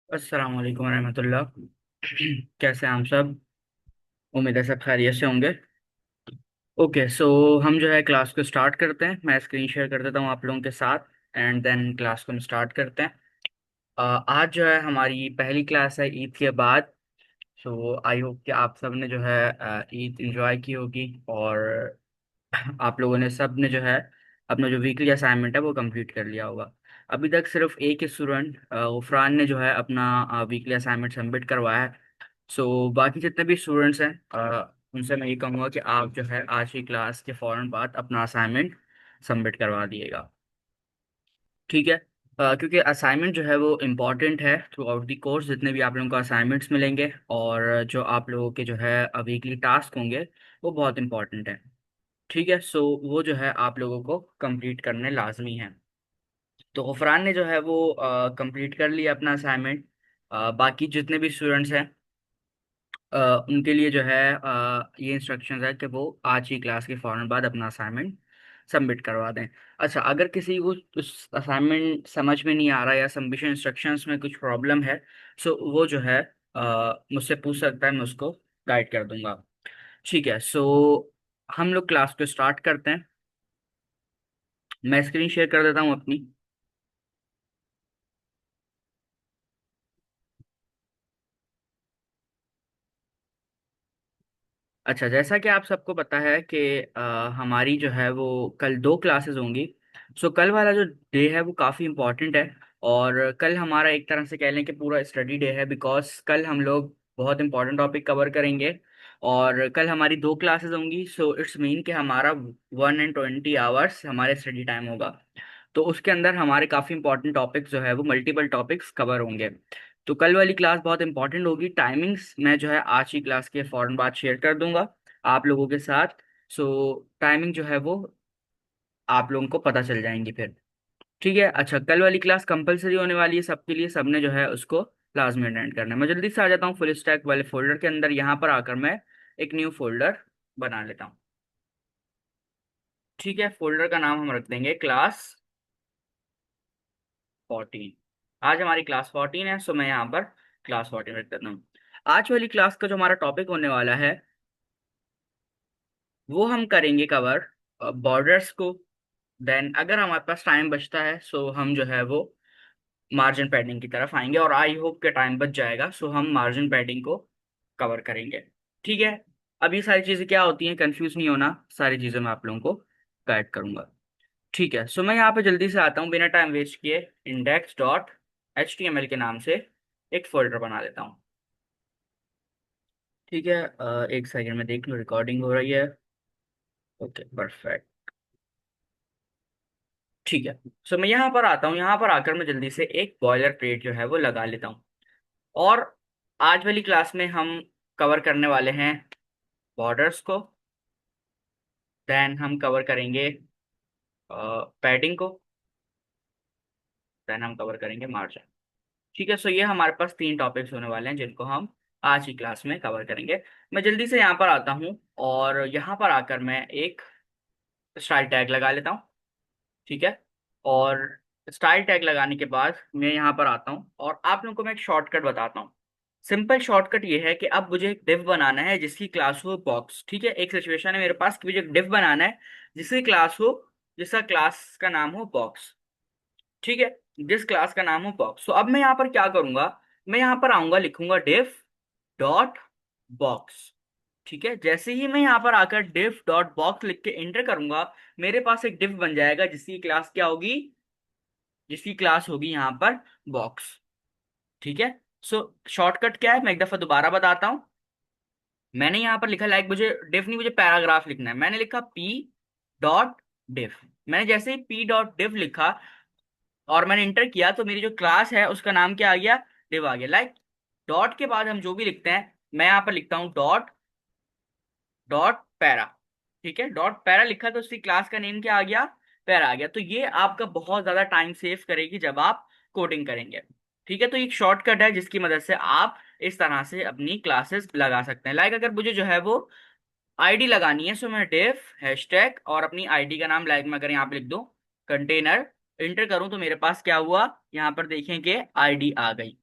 अस्सलाम वालेकुम रहमतुल्लाह। कैसे हैं आप सब? उम्मीद है सब खैरियत से होंगे। ओके, सो हम जो है क्लास को स्टार्ट करते हैं। मैं स्क्रीन शेयर कर देता हूँ आप लोगों के साथ एंड देन क्लास को हम स्टार्ट करते हैं। आज जो है हमारी पहली क्लास है ईद के बाद। सो आई होप कि आप सब ने जो है ईद इंजॉय की होगी और आप लोगों ने सब ने जो है अपना जो वीकली असाइनमेंट है वो कंप्लीट कर लिया होगा। अभी तक सिर्फ एक ही स्टूडेंट उफरान ने जो है अपना वीकली असाइनमेंट सबमिट करवाया है। सो बाकी जितने भी स्टूडेंट्स हैं उनसे मैं ये कहूँगा कि आप जो है आज की क्लास के फ़ौरन बाद अपना असाइनमेंट सबमिट करवा दिएगा। ठीक है। क्योंकि असाइनमेंट जो है वो इम्पॉर्टेंट है थ्रू आउट दी कोर्स। जितने भी आप लोगों को असाइनमेंट्स मिलेंगे और जो आप लोगों के जो है वीकली टास्क होंगे वो बहुत इंपॉर्टेंट है। ठीक है। सो वो जो है आप लोगों को कंप्लीट करने लाजमी है। तो गफरान ने जो है वो कंप्लीट कर लिया अपना असाइनमेंट। बाकी जितने भी स्टूडेंट्स हैं उनके लिए जो है ये इंस्ट्रक्शंस है कि वो आज की क्लास के फ़ौरन बाद अपना असाइनमेंट सबमिट करवा दें। अच्छा, अगर किसी को उस असाइनमेंट समझ में नहीं आ रहा या सबमिशन इंस्ट्रक्शंस में कुछ प्रॉब्लम है, सो वो जो है मुझसे पूछ सकता है, मैं उसको गाइड कर दूंगा। ठीक है। सो हम लोग क्लास को स्टार्ट करते हैं। मैं स्क्रीन शेयर कर देता हूँ अपनी। अच्छा, जैसा कि आप सबको पता है कि हमारी जो है वो कल दो क्लासेस होंगी। सो कल वाला जो डे है वो काफ़ी इम्पोर्टेंट है। और कल हमारा एक तरह से कह लें कि पूरा स्टडी डे है, बिकॉज कल हम लोग बहुत इंपॉर्टेंट टॉपिक कवर करेंगे। और कल हमारी दो क्लासेस होंगी, सो इट्स मीन कि हमारा 1 and 20 आवर्स हमारे स्टडी टाइम होगा। तो उसके अंदर हमारे काफ़ी इंपॉर्टेंट टॉपिक्स जो है वो मल्टीपल टॉपिक्स कवर होंगे। तो कल वाली क्लास बहुत इंपॉर्टेंट होगी। टाइमिंग्स मैं जो है आज की क्लास के फौरन बाद शेयर कर दूंगा आप लोगों के साथ। सो टाइमिंग जो है वो आप लोगों को पता चल जाएंगी फिर। ठीक है। अच्छा, कल वाली क्लास कंपलसरी होने वाली है सबके लिए। सबने जो है उसको लाजमी अटेंड करना है। मैं जल्दी से आ जाता हूँ फुल स्टैक वाले फोल्डर के अंदर। यहाँ पर आकर मैं एक न्यू फोल्डर बना लेता हूँ। ठीक है। फोल्डर का नाम हम रख देंगे क्लास 14। आज हमारी क्लास 14 है, सो मैं यहाँ पर क्लास 14 रख देता हूँ। आज वाली क्लास का जो हमारा टॉपिक होने वाला है वो हम करेंगे कवर बॉर्डर्स को। देन अगर हमारे पास टाइम बचता है सो हम जो है वो मार्जिन पैडिंग की तरफ आएंगे, और आई होप के टाइम बच जाएगा सो हम मार्जिन पैडिंग को कवर करेंगे। ठीक है। अब ये सारी चीज़ें क्या होती हैं, कंफ्यूज नहीं होना, सारी चीज़ें मैं आप लोगों को गाइड करूंगा। ठीक है। सो मैं यहाँ पे जल्दी से आता हूँ बिना टाइम वेस्ट किए। index.html के नाम से एक फोल्डर बना लेता हूँ। ठीक है। एक सेकंड में देख लूँ रिकॉर्डिंग हो रही है। Okay, perfect. ठीक है। सो मैं यहाँ पर आता हूँ। यहाँ पर आकर मैं जल्दी से एक बॉयलर प्लेट जो है वो लगा लेता हूँ। और आज वाली क्लास में हम कवर करने वाले हैं बॉर्डर्स को। देन हम कवर करेंगे पैडिंग को। देन हम कवर करेंगे मार्जिन। ठीक है। सो ये हमारे पास तीन टॉपिक्स होने वाले हैं जिनको हम आज की क्लास में कवर करेंगे। मैं जल्दी से यहाँ पर आता हूँ और यहाँ पर आकर मैं एक स्टाइल टैग लगा लेता हूँ। ठीक है। और स्टाइल टैग लगाने के बाद मैं यहाँ पर आता हूँ और आप लोगों को मैं एक शॉर्टकट बताता हूँ। सिंपल शॉर्टकट ये है कि अब मुझे एक डिव बनाना है जिसकी क्लास हो बॉक्स। ठीक है। एक सिचुएशन है मेरे पास कि मुझे एक डिव बनाना है जिसकी क्लास हो, जिसका क्लास का नाम हो बॉक्स। ठीक है। जिस क्लास का नाम हो बॉक्स। तो अब मैं यहाँ पर क्या करूंगा, मैं यहाँ पर आऊंगा, लिखूंगा डिव डॉट बॉक्स। ठीक है। जैसे ही मैं यहाँ पर आकर डिव डॉट बॉक्स लिख के एंटर करूंगा, मेरे पास एक डिव बन जाएगा जिसकी क्लास क्या होगी, जिसकी क्लास होगी यहाँ पर बॉक्स। ठीक है। सो शॉर्टकट क्या है मैं एक दफा दोबारा बताता हूँ। मैंने यहाँ पर लिखा, लाइक मुझे डिफ नहीं, मुझे पैराग्राफ लिखना है। मैंने लिखा पी डॉट डिफ। मैंने जैसे ही पी डॉट डिफ लिखा और मैंने इंटर किया तो मेरी जो क्लास है उसका नाम क्या आ गया, डिव आ गया। लाइक डॉट के बाद हम जो भी लिखते हैं, मैं यहाँ पर लिखता हूँ डॉट डॉट पैरा। ठीक है। डॉट पैरा लिखा तो उसकी क्लास का नेम क्या आ गया, पैरा आ गया। तो ये आपका बहुत ज्यादा टाइम सेव करेगी जब आप कोडिंग करेंगे। ठीक है। तो एक शॉर्टकट है जिसकी मदद से आप इस तरह से अपनी क्लासेस लगा सकते हैं। लाइक अगर मुझे जो है वो आईडी लगानी है, सो मैं डेफ हैशटैग और अपनी आईडी का नाम, लाइक मैं अगर यहाँ पे लिख दूं कंटेनर, इंटर करूं तो मेरे पास क्या हुआ, यहाँ पर देखें कि आईडी आ गई।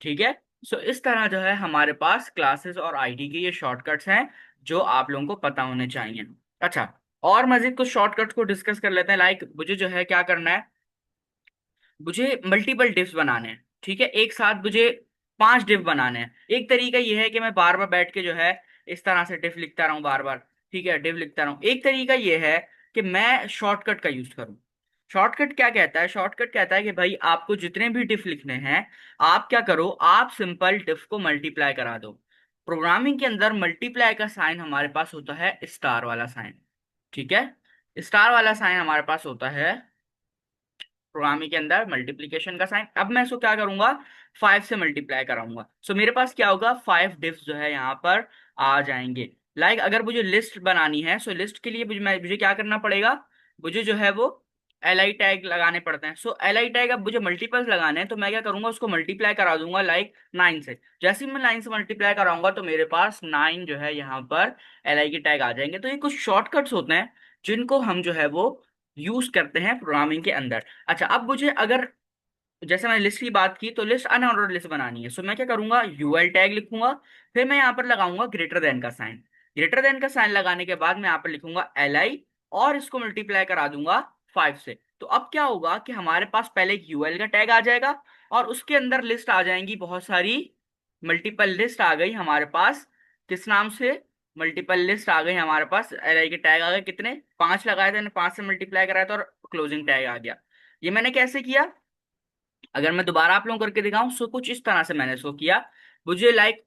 ठीक है। सो इस तरह जो है हमारे पास क्लासेस और आईडी के ये शॉर्टकट्स हैं जो आप लोगों को पता होने चाहिए। अच्छा, और मजीद कुछ शॉर्टकट्स को डिस्कस कर लेते हैं। लाइक मुझे जो है क्या करना है, मुझे मल्टीपल डिफ्स बनाने हैं। ठीक है, एक साथ मुझे 5 डिफ बनाने हैं। एक तरीका यह है कि मैं बार बार बैठ के जो है इस तरह से डिफ लिखता रहूं बार बार। ठीक है, डिफ लिखता रहूं। एक तरीका यह है कि मैं शॉर्टकट का यूज करूं। शॉर्टकट क्या कहता है? शॉर्टकट कहता है कि भाई आपको जितने भी डिफ लिखने हैं, आप क्या करो, आप सिंपल डिफ को मल्टीप्लाई करा दो। प्रोग्रामिंग के अंदर मल्टीप्लाई का साइन हमारे पास होता है स्टार वाला साइन। ठीक है, स्टार वाला साइन हमारे पास होता है प्रोग्रामिंग के अंदर मल्टीप्लीकेशन का साइन। अब मैं इसको क्या करूंगा, 5 से मल्टीप्लाई कराऊंगा। सो मेरे पास क्या होगा, 5 डिफ्स जो है यहाँ पर आ जाएंगे। लाइक अगर मुझे लिस्ट बनानी है, सो लिस्ट के लिए मुझे क्या करना पड़ेगा, मुझे जो है वो एल आई टैग लगाने पड़ते हैं। सो एल आई टैग अब मुझे मल्टीपल्स लगाने हैं, तो मैं क्या करूंगा, उसको मल्टीप्लाई करा दूंगा लाइक 9 से। जैसे ही मैं 9 से मल्टीप्लाई कराऊंगा तो मेरे पास 9 जो है यहाँ पर एल आई के टैग आ जाएंगे। तो ये कुछ शॉर्टकट्स होते हैं जिनको हम जो है वो यूज करते हैं प्रोग्रामिंग के अंदर। अच्छा, अब मुझे अगर जैसे मैंने लिस्ट की बात की, तो लिस्ट अनऑर्डर्ड लिस्ट बनानी है। सो मैं क्या करूंगा, यूएल टैग लिखूंगा, फिर मैं यहाँ पर लगाऊंगा ग्रेटर देन का साइन। ग्रेटर देन का साइन लगाने के बाद मैं यहाँ पर लिखूंगा एल आई, और इसको मल्टीप्लाई करा दूंगा 5 से। तो अब क्या होगा कि हमारे पास पहले एक यूएल का टैग आ जाएगा, और उसके अंदर लिस्ट आ जाएंगी बहुत सारी। मल्टीपल लिस्ट आ गई हमारे पास, किस नाम से, मल्टीपल लिस्ट आ गई हमारे पास। एल आई के टैग आ गए, कितने, 5 लगाए थे, 5 से मल्टीप्लाई कराया था, और क्लोजिंग टैग आ गया। ये मैंने कैसे किया, अगर मैं दोबारा आप लोगों को करके दिखाऊं, सो कुछ इस तरह से मैंने इसको किया। मुझे लाइक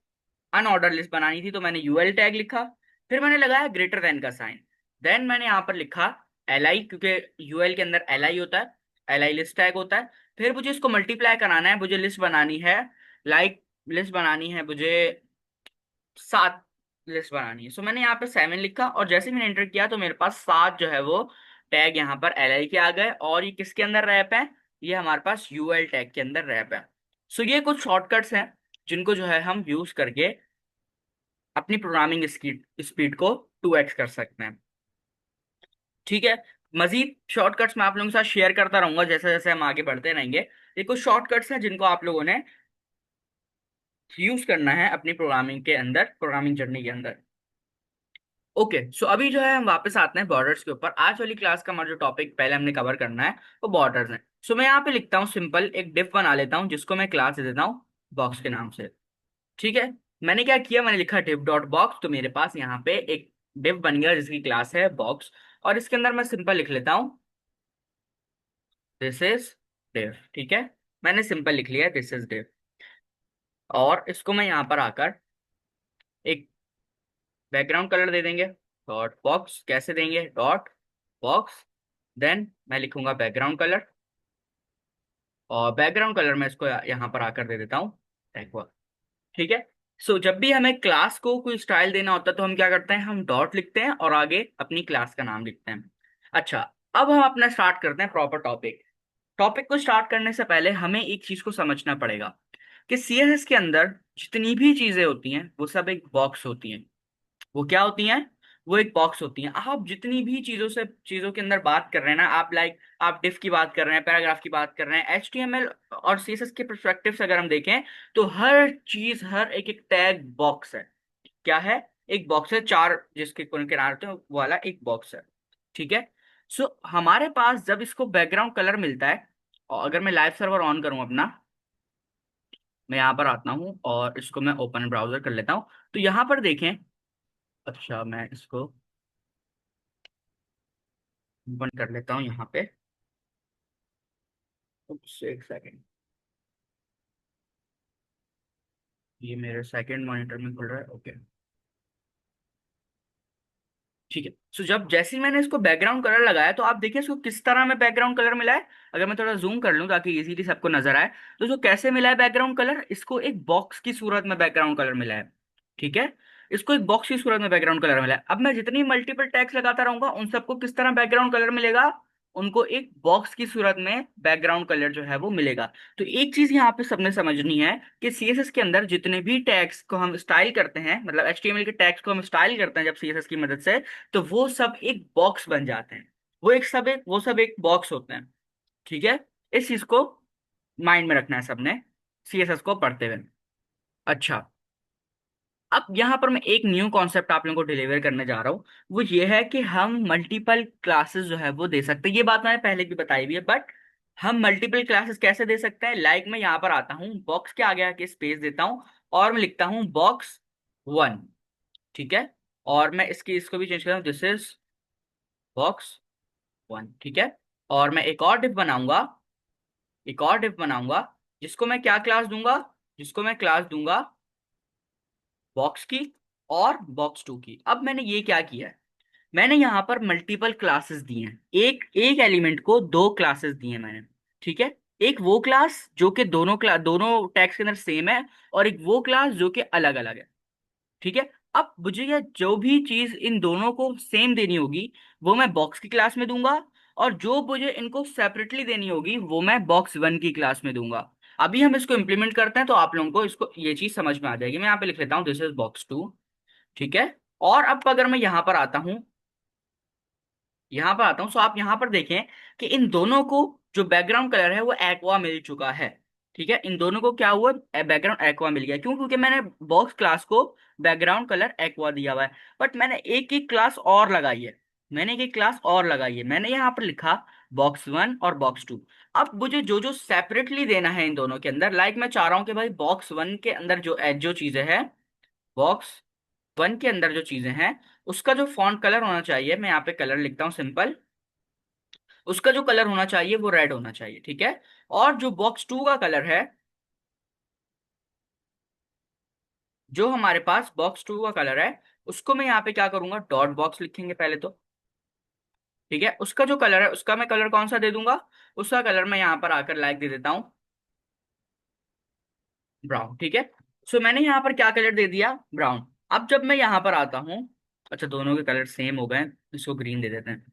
अनऑर्डर लिस्ट बनानी थी, तो मैंने यूएल टैग लिखा, फिर मैंने लगाया ग्रेटर देन का साइन, देन मैंने यहाँ पर लिखा एल आई, क्योंकि यूएल के अंदर एल आई होता है, एल आई लिस्ट टैग होता है। फिर मुझे इसको मल्टीप्लाई कराना है, मुझे लिस्ट बनानी है, लाइक लिस्ट बनानी है मुझे 7 लिस्ट बनानी है। सो मैंने यहाँ पे 7 लिखा, और जैसे मैंने एंटर किया तो मेरे पास 7 जो है वो टैग यहाँ पर एल आई के आ गए। और ये किसके अंदर रैप है, ये हमारे पास यूएल टैग के अंदर रैप है। सो ये कुछ शॉर्टकट्स हैं जिनको जो है हम यूज करके अपनी प्रोग्रामिंग स्पीड को 2x कर सकते हैं। ठीक है, मजीद शॉर्टकट्स मैं आप लोगों के साथ शेयर करता रहूंगा जैसे जैसे हम आगे बढ़ते रहेंगे। ये कुछ शॉर्टकट्स हैं जिनको आप लोगों ने यूज करना है अपनी प्रोग्रामिंग के अंदर, प्रोग्रामिंग जर्नी के अंदर। ओके, सो अभी जो है हम वापस आते हैं बॉर्डर्स के ऊपर। आज वाली क्लास का हमारा जो टॉपिक पहले हमने कवर करना है वो बॉर्डर्स है। सो मैं यहाँ पे लिखता हूँ सिंपल एक डिफ बना लेता हूँ जिसको मैं क्लास दे देता हूँ बॉक्स के नाम से। ठीक है, मैंने क्या किया, मैंने लिखा डिफ डॉट बॉक्स, तो मेरे पास यहाँ पे एक डिफ बन गया जिसकी क्लास है बॉक्स। और इसके अंदर मैं सिंपल लिख लेता हूँ दिस इज डिफ। ठीक है, मैंने सिंपल लिख लिया दिस इज डिफ, और इसको मैं यहाँ पर आकर एक बैकग्राउंड कलर दे देंगे। डॉट बॉक्स कैसे देंगे, डॉट बॉक्स, देन मैं लिखूंगा बैकग्राउंड कलर, और बैकग्राउंड कलर में इसको यहाँ पर आकर दे देता हूँ एक्वा। ठीक है, सो जब भी हमें क्लास को कोई स्टाइल देना होता है तो हम क्या करते हैं, हम डॉट लिखते हैं और आगे अपनी क्लास का नाम लिखते हैं। अच्छा, अब हम अपना स्टार्ट करते हैं प्रॉपर टॉपिक। टॉपिक को स्टार्ट करने से पहले हमें एक चीज को समझना पड़ेगा कि सीएसएस के अंदर जितनी भी चीजें होती हैं वो सब एक बॉक्स होती हैं। वो क्या होती हैं, वो एक बॉक्स होती हैं। आप जितनी भी चीजों के अंदर बात कर रहे हैं ना, आप लाइक आप डिफ की बात कर रहे हैं, पैराग्राफ की बात कर रहे हैं, एचटीएमएल और सीएसएस के पर्सपेक्टिव से अगर हम देखें तो हर चीज, हर एक एक टैग बॉक्स है। क्या है, एक बॉक्स है, 4 जिसके कोने किनारे होते हैं वो वाला एक बॉक्स है। ठीक है, सो हमारे पास जब इसको बैकग्राउंड कलर मिलता है, और अगर मैं लाइव सर्वर ऑन करूं अपना, मैं यहाँ पर आता हूँ और इसको मैं ओपन ब्राउजर कर लेता हूँ, तो यहाँ पर देखें। अच्छा, मैं इसको बंद कर लेता हूँ यहाँ पे। एक सेकेंड, ये मेरे सेकंड मॉनिटर में खुल रहा है। ओके, ठीक है। सो जब जैसे ही मैंने इसको बैकग्राउंड कलर लगाया तो आप देखिए इसको किस तरह में बैकग्राउंड कलर मिला है। अगर मैं थोड़ा जूम कर लूं ताकि इजीली सबको नजर आए, तो जो कैसे मिला है बैकग्राउंड कलर, इसको एक बॉक्स की सूरत में बैकग्राउंड कलर मिला है। ठीक है, इसको एक बॉक्स की सूरत में बैकग्राउंड कलर मिला है। अब मैं जितनी मल्टीपल टैग्स लगाता रहूंगा उन सबको किस तरह बैकग्राउंड कलर मिलेगा, उनको एक बॉक्स की सूरत में बैकग्राउंड कलर जो है वो मिलेगा। तो एक चीज यहाँ पे सबने समझनी है कि सीएसएस के अंदर जितने भी टैग्स को हम स्टाइल करते हैं, मतलब एचटीएमएल के टैग्स को हम स्टाइल करते हैं जब सीएसएस की मदद से, तो वो सब एक बॉक्स बन जाते हैं। वो सब एक बॉक्स होते हैं। ठीक है, इस चीज को माइंड में रखना है सबने। सीएसएस को पढ़ते हुए। अच्छा, अब यहाँ पर मैं एक न्यू कॉन्सेप्ट आप लोगों को डिलीवर करने जा रहा हूँ। वो ये है कि हम मल्टीपल क्लासेस जो है वो दे सकते हैं। ये बात मैंने पहले भी बताई हुई है, बट हम मल्टीपल क्लासेस कैसे दे सकते हैं? लाइक मैं यहाँ पर आता हूँ, बॉक्स के आगे आके स्पेस देता हूँ और मैं लिखता हूँ बॉक्स 1। ठीक है, और मैं इसको भी चेंज करता हूँ, दिस इज बॉक्स 1। ठीक है, और मैं एक और डिव बनाऊंगा जिसको मैं क्या क्लास दूंगा? जिसको मैं क्लास दूंगा बॉक्स की और बॉक्स 2 की। अब मैंने ये क्या किया है, मैंने यहाँ पर मल्टीपल क्लासेस दी हैं। एक एक एलिमेंट को दो क्लासेस दी हैं मैंने। ठीक है, एक वो क्लास जो कि दोनों टैग्स के अंदर सेम है, और एक वो क्लास जो कि अलग अलग है। ठीक है, अब मुझे यह जो भी चीज इन दोनों को सेम देनी होगी वो मैं बॉक्स की क्लास में दूंगा, और जो मुझे इनको सेपरेटली देनी होगी वो मैं बॉक्स 1 की क्लास में दूंगा। अभी हम इसको इम्प्लीमेंट करते हैं तो आप लोगों को इसको ये चीज समझ में आ जाएगी। मैं यहाँ पे लिख लेता हूँ दिस इज बॉक्स 2। ठीक है, और अब अगर मैं यहाँ पर आता हूँ, सो आप यहाँ पर देखें कि इन दोनों को जो बैकग्राउंड कलर है वो एक्वा मिल चुका है। ठीक है, इन दोनों को क्या हुआ, बैकग्राउंड एक्वा मिल गया। क्यों? क्योंकि मैंने बॉक्स क्लास को बैकग्राउंड कलर एक्वा दिया हुआ है। बट मैंने एक क्लास और लगाई है, मैंने यहाँ पर लिखा बॉक्स 1 और बॉक्स 2। अब मुझे जो जो सेपरेटली देना है इन दोनों के अंदर, लाइक मैं चाह रहा हूँ कि भाई बॉक्स 1 के अंदर जो चीजें हैं, बॉक्स 1 के अंदर जो चीजें हैं उसका जो फॉन्ट कलर होना चाहिए, मैं यहाँ पे कलर लिखता हूँ सिंपल, उसका जो कलर होना चाहिए वो रेड होना चाहिए। ठीक है, और जो बॉक्स 2 का कलर है, जो हमारे पास बॉक्स 2 का कलर है, उसको मैं यहाँ पे क्या करूंगा, डॉट बॉक्स लिखेंगे पहले तो। ठीक है, उसका जो कलर है उसका मैं कलर कौन सा दे दूंगा? उसका कलर मैं यहाँ पर आकर लाइक दे देता हूँ ब्राउन। ठीक है, सो मैंने यहाँ पर क्या कलर दे दिया, ब्राउन। अब जब मैं यहाँ पर आता हूँ, अच्छा दोनों के कलर सेम हो गए, इसको ग्रीन दे देते हैं।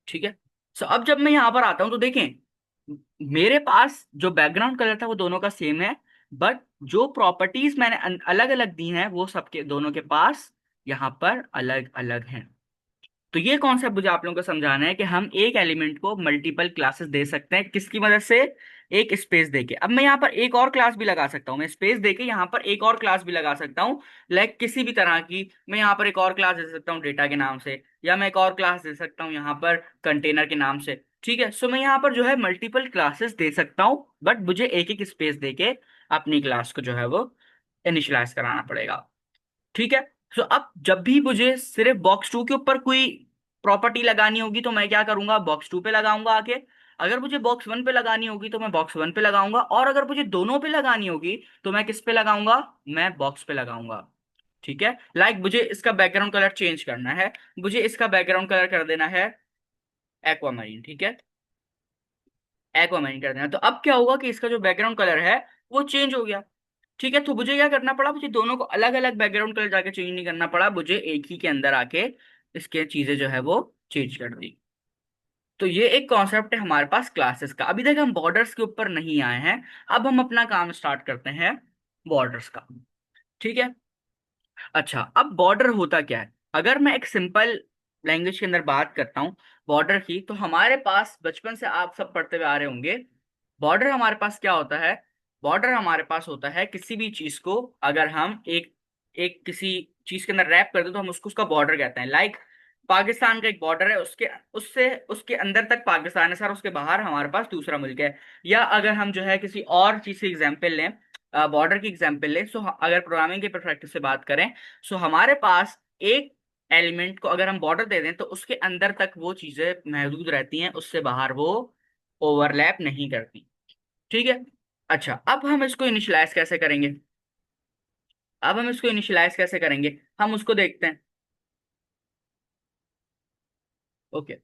ठीक है, सो अब जब मैं यहाँ पर आता हूँ तो देखें, मेरे पास जो बैकग्राउंड कलर था वो दोनों का सेम है, बट जो प्रॉपर्टीज मैंने अलग अलग दी हैं वो सबके दोनों के पास यहाँ पर अलग अलग हैं। तो ये कॉन्सेप्ट मुझे आप लोगों को समझाना है कि हम एक एलिमेंट को मल्टीपल क्लासेस दे सकते हैं, किसकी मदद से? एक स्पेस देके। अब मैं यहाँ पर एक और क्लास भी लगा सकता हूँ, मैं स्पेस देके यहाँ पर एक और क्लास भी लगा सकता हूँ। लाइक किसी भी तरह की मैं यहाँ पर एक और क्लास दे सकता हूँ डेटा के नाम से, या मैं एक और क्लास दे सकता हूँ यहाँ पर कंटेनर के नाम से। ठीक है, सो मैं यहाँ पर जो है मल्टीपल क्लासेस दे सकता हूँ, बट मुझे एक एक स्पेस देके अपनी क्लास को जो है वो इनिशियलाइज कराना पड़ेगा। ठीक है, तो अब जब भी मुझे सिर्फ बॉक्स 2 के ऊपर कोई प्रॉपर्टी लगानी होगी तो मैं क्या करूंगा, बॉक्स 2 पे लगाऊंगा आके। अगर मुझे बॉक्स 1 पे लगानी होगी तो मैं बॉक्स 1 पे लगाऊंगा, और अगर मुझे दोनों पे लगानी होगी तो मैं किस पे लगाऊंगा, मैं बॉक्स पे लगाऊंगा। ठीक है, लाइक मुझे इसका बैकग्राउंड कलर चेंज करना है, मुझे इसका बैकग्राउंड कलर कर देना है एक्वामरीन। ठीक है, एक्वामरीन कर देना, तो अब क्या होगा कि इसका जो बैकग्राउंड कलर है वो चेंज हो गया। ठीक है, तो मुझे क्या करना पड़ा, मुझे दोनों को अलग अलग बैकग्राउंड कलर जाके चेंज नहीं करना पड़ा, मुझे एक ही के अंदर आके इसके चीजें जो है वो चेंज कर दी। तो ये एक कॉन्सेप्ट है हमारे पास क्लासेस का। अभी तक हम बॉर्डर्स के ऊपर नहीं आए हैं, अब हम अपना काम स्टार्ट करते हैं बॉर्डर्स का। ठीक है, अच्छा अब बॉर्डर होता क्या है? अगर मैं एक सिंपल लैंग्वेज के अंदर बात करता हूँ बॉर्डर की, तो हमारे पास बचपन से आप सब पढ़ते हुए आ रहे होंगे, बॉर्डर हमारे पास क्या होता है? बॉर्डर हमारे पास होता है किसी भी चीज को अगर हम एक एक किसी चीज के अंदर रैप कर दे तो हम उसको उसका बॉर्डर कहते हैं। लाइक पाकिस्तान का एक बॉर्डर है, उसके उससे उसके अंदर तक पाकिस्तान है सर, उसके बाहर हमारे पास दूसरा मुल्क है। या अगर हम जो है किसी और चीज की एग्जाम्पल लें, बॉर्डर की एग्जाम्पल लें, सो अगर प्रोग्रामिंग के परस्पेक्टिव से बात करें, सो हमारे पास एक एलिमेंट को अगर हम बॉर्डर दे दें तो उसके अंदर तक वो चीजें महदूद रहती हैं, उससे बाहर वो ओवरलैप नहीं करती। ठीक है, अच्छा अब हम इसको इनिशियलाइज कैसे करेंगे, हम उसको देखते हैं। ओके,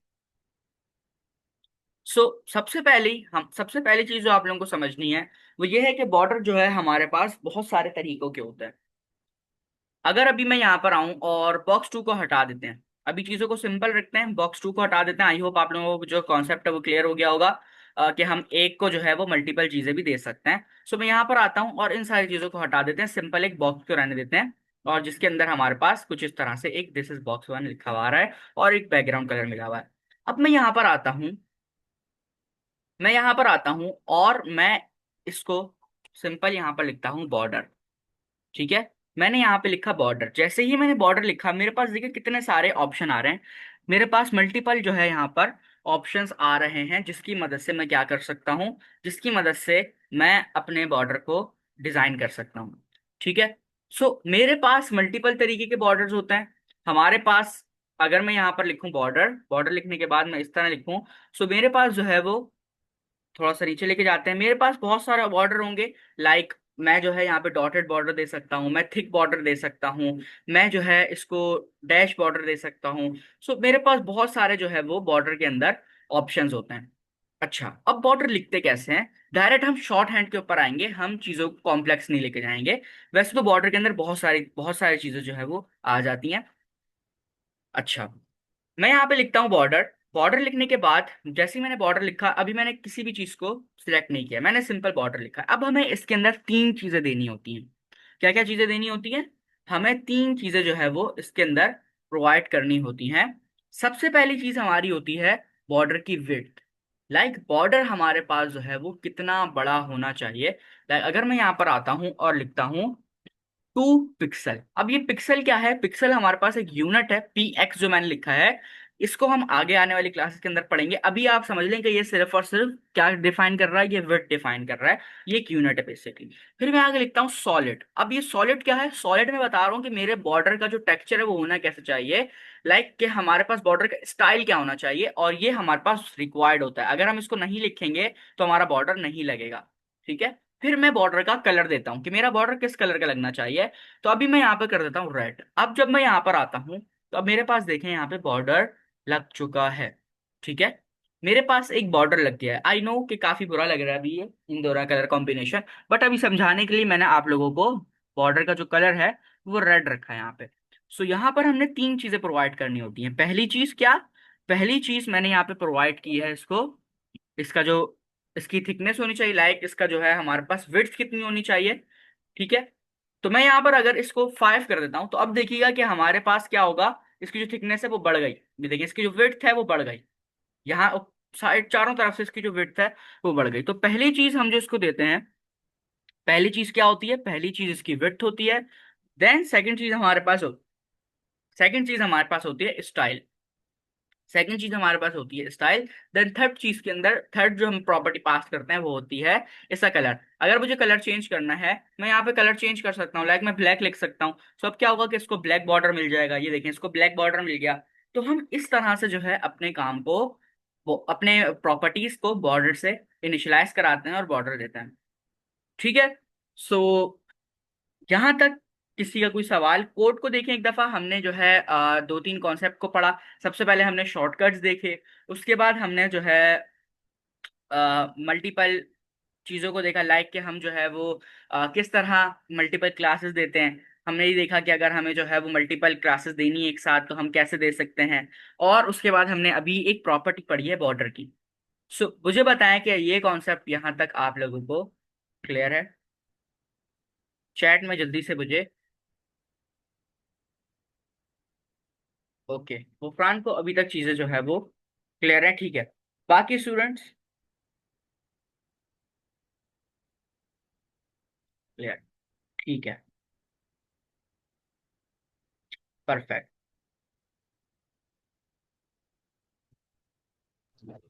सो सबसे पहली चीज जो आप लोगों को समझनी है वो ये है कि बॉर्डर जो है हमारे पास बहुत सारे तरीकों के होते हैं। अगर अभी मैं यहाँ पर आऊं और बॉक्स 2 को हटा देते हैं, अभी चीजों को सिंपल रखते हैं, बॉक्स 2 को हटा देते हैं। आई होप आप लोगों को जो कॉन्सेप्ट है वो क्लियर हो गया होगा, कि हम एक को जो है वो मल्टीपल चीजें भी दे सकते हैं। सो मैं यहाँ पर आता हूँ और इन सारी चीजों को हटा देते हैं, सिंपल एक बॉक्स को रहने देते हैं, और जिसके अंदर हमारे पास कुछ इस तरह से एक दिस इज बॉक्स 1 लिखा हुआ आ रहा है और एक बैकग्राउंड कलर मिला हुआ है। अब मैं यहाँ पर आता हूँ, मैं यहाँ पर आता हूँ और मैं इसको सिंपल यहाँ पर लिखता हूँ बॉर्डर। ठीक है, मैंने यहाँ पे लिखा बॉर्डर। जैसे ही मैंने बॉर्डर लिखा, मेरे पास देखिए कितने सारे ऑप्शन आ रहे हैं। मेरे पास मल्टीपल जो है यहाँ पर ऑप्शंस आ रहे हैं, जिसकी मदद से मैं क्या कर सकता हूँ, जिसकी मदद से मैं अपने बॉर्डर को डिजाइन कर सकता हूँ। ठीक है। सो मेरे पास मल्टीपल तरीके के बॉर्डर्स होते हैं हमारे पास। अगर मैं यहाँ पर लिखूं बॉर्डर, बॉर्डर लिखने के बाद मैं इस तरह लिखूं, सो मेरे पास जो है वो, थोड़ा सा नीचे लेके जाते हैं, मेरे पास बहुत सारे बॉर्डर होंगे। लाइक मैं जो है यहाँ पे डॉटेड बॉर्डर दे सकता हूँ, मैं थिक बॉर्डर दे सकता हूँ, मैं जो है इसको डैश बॉर्डर दे सकता हूँ। सो मेरे पास बहुत सारे जो है वो बॉर्डर के अंदर ऑप्शंस होते हैं। अच्छा, अब बॉर्डर लिखते कैसे हैं? डायरेक्ट हम शॉर्ट हैंड के ऊपर आएंगे, हम चीजों को कॉम्प्लेक्स नहीं लेके जाएंगे। वैसे तो बॉर्डर के अंदर बहुत सारी चीजें जो है वो आ जाती हैं। अच्छा, मैं यहाँ पे लिखता हूँ बॉर्डर। बॉर्डर लिखने के बाद जैसे ही मैंने बॉर्डर लिखा, अभी मैंने किसी भी चीज को सिलेक्ट नहीं किया, मैंने सिंपल बॉर्डर लिखा। अब हमें इसके अंदर तीन चीजें देनी होती हैं। क्या क्या चीजें देनी होती हैं? हमें तीन चीजें जो है वो इसके अंदर प्रोवाइड करनी होती हैं। सबसे पहली चीज हमारी होती है बॉर्डर की विड्थ। लाइक बॉर्डर हमारे पास जो है वो कितना बड़ा होना चाहिए। लाइक अगर मैं यहाँ पर आता हूँ और लिखता हूँ 2 पिक्सल। अब ये पिक्सल क्या है? पिक्सल हमारे पास एक यूनिट है, पी एक्स जो मैंने लिखा है। इसको हम आगे आने वाली क्लासेस के अंदर पढ़ेंगे। अभी आप समझ लें कि ये सिर्फ और सिर्फ क्या डिफाइन कर रहा है, ये विड्थ डिफाइन कर रहा है। ये एक यूनिट है बेसिकली। फिर मैं आगे लिखता हूँ सॉलिड। अब ये सॉलिड क्या है? सॉलिड में बता रहा हूँ कि मेरे बॉर्डर का जो टेक्सचर है वो होना कैसे चाहिए। लाइक कि हमारे पास बॉर्डर का स्टाइल क्या होना चाहिए, और ये हमारे पास रिक्वायर्ड होता है। अगर हम इसको नहीं लिखेंगे तो हमारा बॉर्डर नहीं लगेगा। ठीक है। फिर मैं बॉर्डर का कलर देता हूँ कि मेरा बॉर्डर किस कलर का लगना चाहिए। तो अभी मैं यहाँ पे कर देता हूँ रेड। अब जब मैं यहाँ पर आता हूँ, तो अब मेरे पास देखें यहाँ पे बॉर्डर लग चुका है। ठीक है, मेरे पास एक बॉर्डर लग गया है। आई नो कि काफी बुरा लग रहा है अभी ये इन दोनों कलर कॉम्बिनेशन, बट अभी समझाने के लिए मैंने आप लोगों को बॉर्डर का जो कलर है वो रेड रखा है यहाँ पे। सो यहाँ पर हमने तीन चीजें प्रोवाइड करनी होती हैं। पहली चीज क्या? पहली चीज मैंने यहाँ पे प्रोवाइड की है इसको, इसका जो, इसकी थिकनेस होनी चाहिए। लाइक इसका जो है हमारे पास विड्थ कितनी होनी चाहिए। ठीक है। तो मैं यहाँ पर अगर इसको 5 कर देता हूँ, तो अब देखिएगा कि हमारे पास क्या होगा। इसकी जो थिकनेस है वो बढ़ गई। ये देखिए, इसकी जो विड्थ है वो बढ़ गई। यहाँ साइड चारों तरफ से इसकी जो विड्थ है वो बढ़ गई। तो पहली चीज हम जो इसको देते हैं, पहली चीज क्या होती है? पहली चीज इसकी विड्थ होती है। देन सेकंड चीज हमारे पास होती है स्टाइल। सेकंड चीज हमारे पास होती है स्टाइल। देन थर्ड चीज के अंदर, थर्ड जो हम प्रॉपर्टी पास करते हैं वो होती है इसका कलर। अगर मुझे कलर चेंज करना है, मैं यहाँ पे कलर चेंज कर सकता हूँ। लाइक मैं ब्लैक लिख सकता हूँ। सो अब क्या होगा कि इसको ब्लैक बॉर्डर मिल जाएगा। ये देखें, इसको ब्लैक बॉर्डर मिल गया। तो हम इस तरह से जो है अपने काम को, वो अपने प्रॉपर्टीज को बॉर्डर से इनिशियलाइज कराते हैं और बॉर्डर देते हैं। ठीक है। सो जहां तक किसी का कोई सवाल, कोड को देखें एक दफा। हमने जो है दो तीन कॉन्सेप्ट को पढ़ा। सबसे पहले हमने शॉर्टकट्स देखे, उसके बाद हमने जो है मल्टीपल चीज़ों को देखा। लाइक कि हम जो है वो किस तरह मल्टीपल क्लासेस देते हैं। हमने ये देखा कि अगर हमें जो है वो मल्टीपल क्लासेस देनी है एक साथ, तो हम कैसे दे सकते हैं। और उसके बाद हमने अभी एक प्रॉपर्टी पढ़ी है बॉर्डर की। सो मुझे बताएं कि ये कॉन्सेप्ट यहाँ तक आप लोगों को क्लियर है? चैट में जल्दी से मुझे। ओके, वो फ्रांस को अभी तक चीज़ें जो है वो क्लियर है। ठीक है, बाकी स्टूडेंट्स क्लियर? ठीक है, परफेक्ट।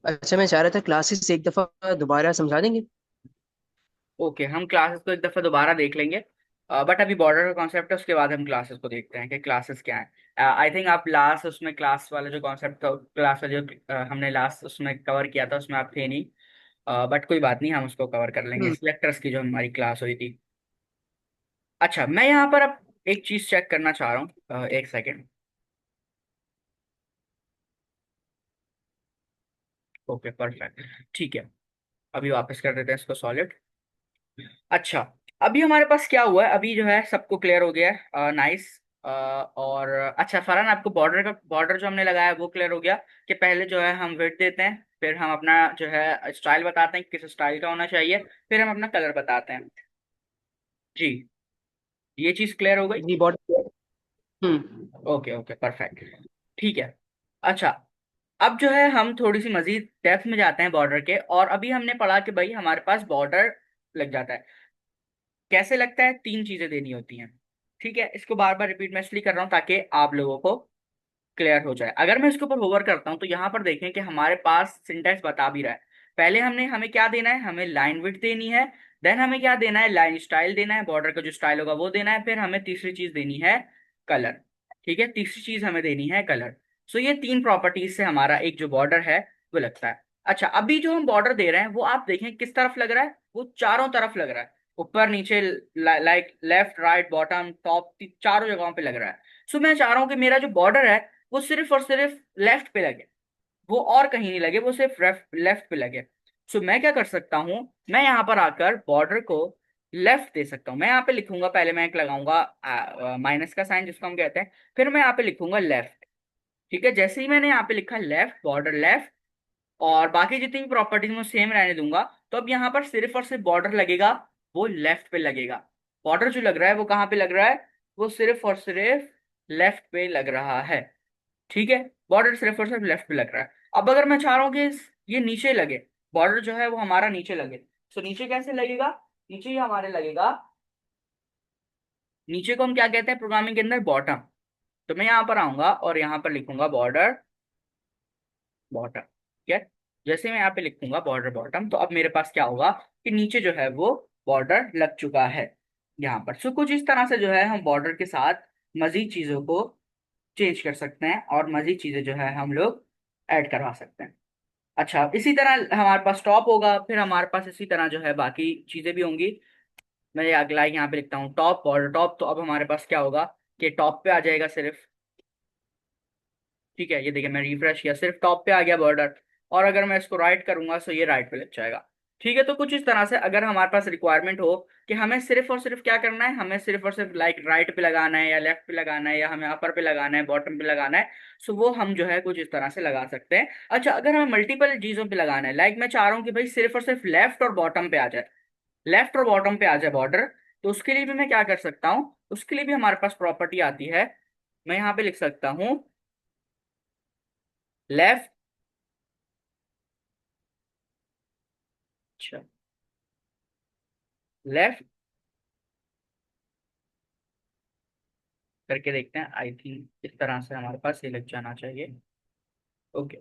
अच्छा, मैं चाह रहा था क्लासेस एक दफा दोबारा समझा देंगे। ओके, हम क्लासेस को एक दफा दोबारा देख लेंगे। बट अभी बॉर्डर का कॉन्सेप्ट है, उसके बाद हम क्लासेस को देखते हैं कि क्लासेस क्या है। आई थिंक आप लास्ट उसमें क्लास वाला जो कॉन्सेप्ट था, क्लास वाला जो हमने लास्ट उसमें कवर किया था, उसमें आप थे नहीं। बट कोई बात नहीं, हम उसको कवर कर लेंगे, हम्म। सिलेक्टर्स की जो हमारी क्लास हुई थी। अच्छा, मैं यहाँ पर अब एक चीज चेक करना चाह रहा हूँ, एक सेकेंड। Okay, perfect. ठीक है, अभी वापस कर देते हैं इसको सॉलिड। अच्छा, अभी हमारे पास क्या हुआ है? अभी जो है सबको क्लियर हो गया है, नाइस। और अच्छा फरहान, आपको बॉर्डर का, बॉर्डर जो हमने लगाया है वो क्लियर हो गया कि पहले जो है हम विड्थ देते हैं, फिर हम अपना जो है स्टाइल बताते हैं कि किस स्टाइल का होना चाहिए, फिर हम अपना कलर बताते हैं। जी, ये चीज क्लियर हो गई? जी, बहुत। हम्म। Okay okay, perfect. ठीक है। अच्छा, अब जो है हम थोड़ी सी मजीद डेप्थ में जाते हैं बॉर्डर के, और अभी हमने पढ़ा कि भाई हमारे पास बॉर्डर लग जाता है। कैसे लगता है? तीन चीजें देनी होती हैं। ठीक है, इसको बार बार रिपीट मैं इसलिए कर रहा हूँ ताकि आप लोगों को क्लियर हो जाए। अगर मैं इसके ऊपर होवर करता हूँ तो यहाँ पर देखें कि हमारे पास सिंटेक्स बता भी रहा है। पहले हमें क्या देना है, हमें लाइन विड्थ देनी है। देन हमें क्या देना है, लाइन स्टाइल देना है, बॉर्डर का जो स्टाइल होगा वो देना है। फिर हमें तीसरी चीज देनी है कलर। ठीक है, तीसरी चीज हमें देनी है कलर। सो ये तीन प्रॉपर्टीज से हमारा एक जो बॉर्डर है वो लगता है। अच्छा, अभी जो हम बॉर्डर दे रहे हैं वो आप देखें किस तरफ लग रहा है, वो चारों तरफ लग रहा है। ऊपर नीचे, like left right bottom top, चारों जगहों पे लग रहा है। सो मैं चाह रहा हूँ कि मेरा जो बॉर्डर है वो सिर्फ और सिर्फ लेफ्ट पे लगे, वो और कहीं नहीं लगे, वो सिर्फ लेफ्ट पे लगे। सो मैं क्या कर सकता हूँ, मैं यहाँ पर आकर बॉर्डर को लेफ्ट दे सकता हूँ। मैं यहाँ पे लिखूंगा, पहले मैं एक लगाऊंगा माइनस का साइन जिसको हम कहते हैं, फिर मैं यहाँ पे लिखूंगा लेफ्ट। ठीक है, जैसे ही मैंने यहाँ पे लिखा लेफ्ट, बॉर्डर लेफ्ट, और बाकी जितनी भी प्रॉपर्टीज मैं सेम रहने दूंगा, तो अब यहाँ पर सिर्फ और सिर्फ बॉर्डर लगेगा, वो लेफ्ट पे लगेगा। बॉर्डर जो लग रहा है वो कहाँ पे लग रहा है, वो सिर्फ और सिर्फ लेफ्ट पे लग रहा है। ठीक है, बॉर्डर सिर्फ और सिर्फ लेफ्ट पे लग रहा है। अब अगर मैं चाह रहा हूँ कि ये नीचे लगे, बॉर्डर जो है वो हमारा नीचे लगे, तो नीचे कैसे लगेगा, नीचे ही हमारे लगेगा, नीचे को हम क्या कहते हैं प्रोग्रामिंग के अंदर, बॉटम। तो मैं यहाँ पर आऊंगा और यहाँ पर लिखूंगा बॉर्डर बॉटम। ठीक है, जैसे मैं यहाँ पे लिखूंगा बॉर्डर बॉटम, तो अब मेरे पास क्या होगा कि नीचे जो है वो बॉर्डर लग चुका है यहाँ पर। सो कुछ इस तरह से जो है हम बॉर्डर के साथ मजीद चीजों को चेंज कर सकते हैं, और मजीद चीजें जो है हम लोग ऐड करवा सकते हैं। अच्छा, इसी तरह हमारे पास टॉप होगा, फिर हमारे पास इसी तरह जो है बाकी चीजें भी होंगी। मैं ये अगला यहाँ पे लिखता हूँ टॉप, बॉर्डर टॉप। तो अब हमारे पास क्या होगा कि टॉप पे आ जाएगा सिर्फ। ठीक है, ये देखिए मैं रिफ्रेश किया, सिर्फ टॉप पे आ गया बॉर्डर। और अगर मैं इसको राइट करूंगा तो ये राइट पे लग जाएगा। ठीक है, तो कुछ इस तरह से अगर हमारे पास रिक्वायरमेंट हो कि हमें सिर्फ और सिर्फ क्या करना है, हमें सिर्फ और सिर्फ लाइक राइट पे लगाना है या लेफ्ट पे लगाना है या हमें अपर पे लगाना है बॉटम पे लगाना है, सो वो हम जो है कुछ इस तरह से लगा सकते हैं। अच्छा, अगर हमें मल्टीपल चीजों पे लगाना है, लाइक मैं चाह रहा हूँ कि भाई सिर्फ और सिर्फ लेफ्ट और बॉटम पे आ जाए, लेफ्ट और बॉटम पे आ जाए बॉर्डर, तो उसके लिए भी मैं क्या कर सकता हूँ, उसके लिए भी हमारे पास प्रॉपर्टी आती है। मैं यहाँ पे लिख सकता हूँ लेफ्ट, अच्छा लेफ्ट करके देखते हैं। आई थिंक इस तरह से हमारे पास ये लग जाना चाहिए। ओके,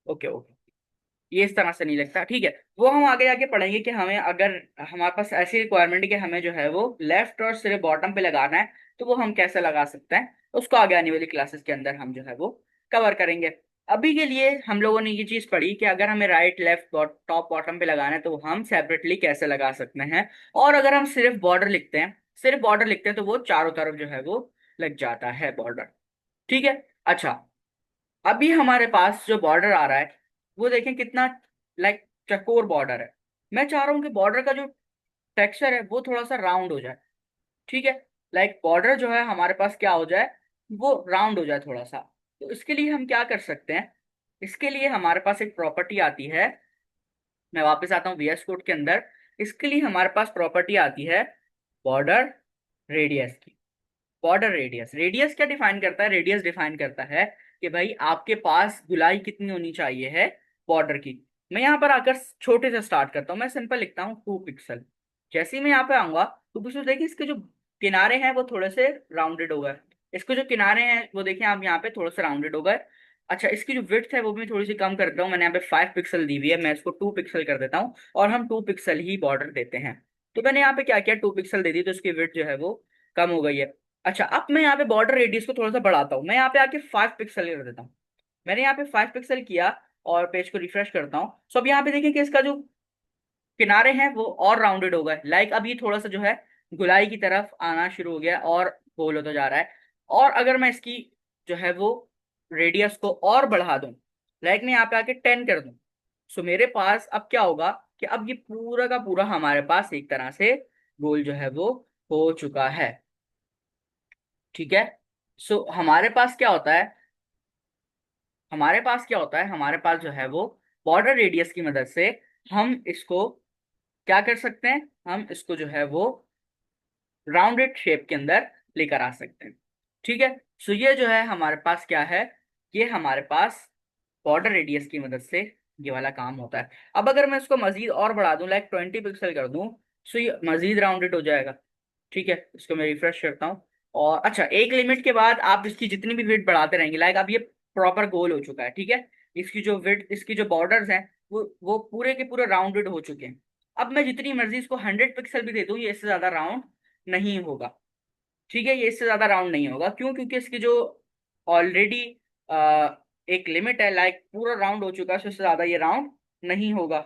ओके ओके, ये इस तरह से नहीं लगता। ठीक है, वो हम आगे जाके पढ़ेंगे कि हमें अगर हमारे पास ऐसी रिक्वायरमेंट है कि हमें जो है वो लेफ्ट और सिर्फ बॉटम पे लगाना है, तो वो हम कैसे लगा सकते हैं, उसको आगे आने वाली क्लासेस के अंदर हम जो है वो कवर करेंगे। अभी के लिए हम लोगों ने ये चीज पढ़ी कि अगर हमें राइट लेफ्ट टॉप बॉटम पे लगाना है तो हम सेपरेटली कैसे लगा सकते हैं। और अगर हम सिर्फ बॉर्डर लिखते हैं, सिर्फ बॉर्डर लिखते हैं, तो वो चारों तरफ जो है वो लग जाता है बॉर्डर। ठीक है। अच्छा, अभी हमारे पास जो बॉर्डर आ रहा है वो देखें कितना लाइक चकोर बॉर्डर है। मैं चाह रहा हूँ कि बॉर्डर का जो टेक्सचर है वो थोड़ा सा राउंड हो जाए। ठीक है, लाइक बॉर्डर जो है हमारे पास क्या हो जाए, वो राउंड हो जाए थोड़ा सा। तो इसके लिए हम क्या कर सकते हैं, इसके लिए हमारे पास एक प्रॉपर्टी आती है। मैं वापस आता हूँ VS कोड के अंदर। इसके लिए हमारे पास प्रॉपर्टी आती है बॉर्डर रेडियस की। बॉर्डर रेडियस, रेडियस क्या डिफाइन करता है, रेडियस डिफाइन करता है कि भाई आपके पास गुलाई कितनी होनी चाहिए है बॉर्डर की। मैं यहाँ पर आकर छोटे से स्टार्ट करता हूँ, मैं सिंपल लिखता हूँ 2 पिक्सल। जैसे ही मैं यहाँ पे आऊंगा, 2 पिक्सल देखिए, इसके जो किनारे हैं वो थोड़े से राउंडेड हो गए। इसके जो किनारे हैं वो देखिए आप यहाँ पे थोड़े से राउंडेड हो गए। अच्छा, इसकी जो विड्थ है वो भी थोड़ी सी कम कर देता हूँ, मैंने यहाँ पे 5 पिक्सल दी हुई है, मैं इसको 2 पिक्सल कर देता हूँ, और हम 2 पिक्सल ही बॉर्डर देते हैं। तो मैंने यहाँ पे क्या किया, 2 पिक्सल दे दी, तो इसकी विड्थ जो है वो कम हो गई है। अच्छा, अब मैं यहाँ पे बॉर्डर रेडियस को थोड़ा सा बढ़ाता हूँ, मैं यहाँ पे आके 5 पिक्सल कर देता हूँ। मैंने यहाँ पे 5 पिक्सल किया और पेज को रिफ्रेश करता हूँ। सो अब यहाँ पे देखिए कि इसका जो किनारे हैं वो और राउंडेड हो गए, लाइक अब ये थोड़ा सा जो है गुलाई की तरफ आना शुरू हो गया और गोल होता जा रहा है। और अगर मैं इसकी जो है वो रेडियस को और बढ़ा दूं, लाइक मैं यहाँ पे आके 10 कर दूं, सो मेरे पास अब क्या होगा कि अब ये पूरा का पूरा हमारे पास एक तरह से गोल जो है वो हो चुका है। ठीक है, सो हमारे पास क्या होता है, हमारे पास क्या होता है, हमारे पास जो है वो बॉर्डर रेडियस की मदद से हम इसको क्या कर सकते हैं, हम इसको जो है वो राउंडेड शेप के अंदर लेकर आ सकते हैं। ठीक है, सो ये जो है हमारे पास क्या है, ये हमारे पास बॉर्डर रेडियस की मदद से ये वाला काम होता है। अब अगर मैं इसको मजीद और बढ़ा दूं, लाइक 20 पिक्सल कर दूं, तो ये मजीद राउंडेड हो जाएगा। ठीक है, इसको मैं रिफ्रेश करता हूँ। और अच्छा, एक लिमिट के बाद आप इसकी जितनी भी विड्थ बढ़ाते रहेंगे, लाइक अब ये प्रॉपर गोल हो चुका है। ठीक है, इसकी जो विड्थ, इसकी जो बॉर्डर्स हैं, वो पूरे के पूरे राउंडेड हो चुके हैं। अब मैं जितनी मर्जी इसको 100 पिक्सल भी दे दूं, ये इससे ज्यादा राउंड नहीं होगा। ठीक है, ये इससे ज्यादा राउंड नहीं होगा। क्यों? क्योंकि इसकी जो ऑलरेडी एक लिमिट है, लाइक पूरा राउंड हो चुका है, so इससे ज्यादा ये राउंड नहीं होगा।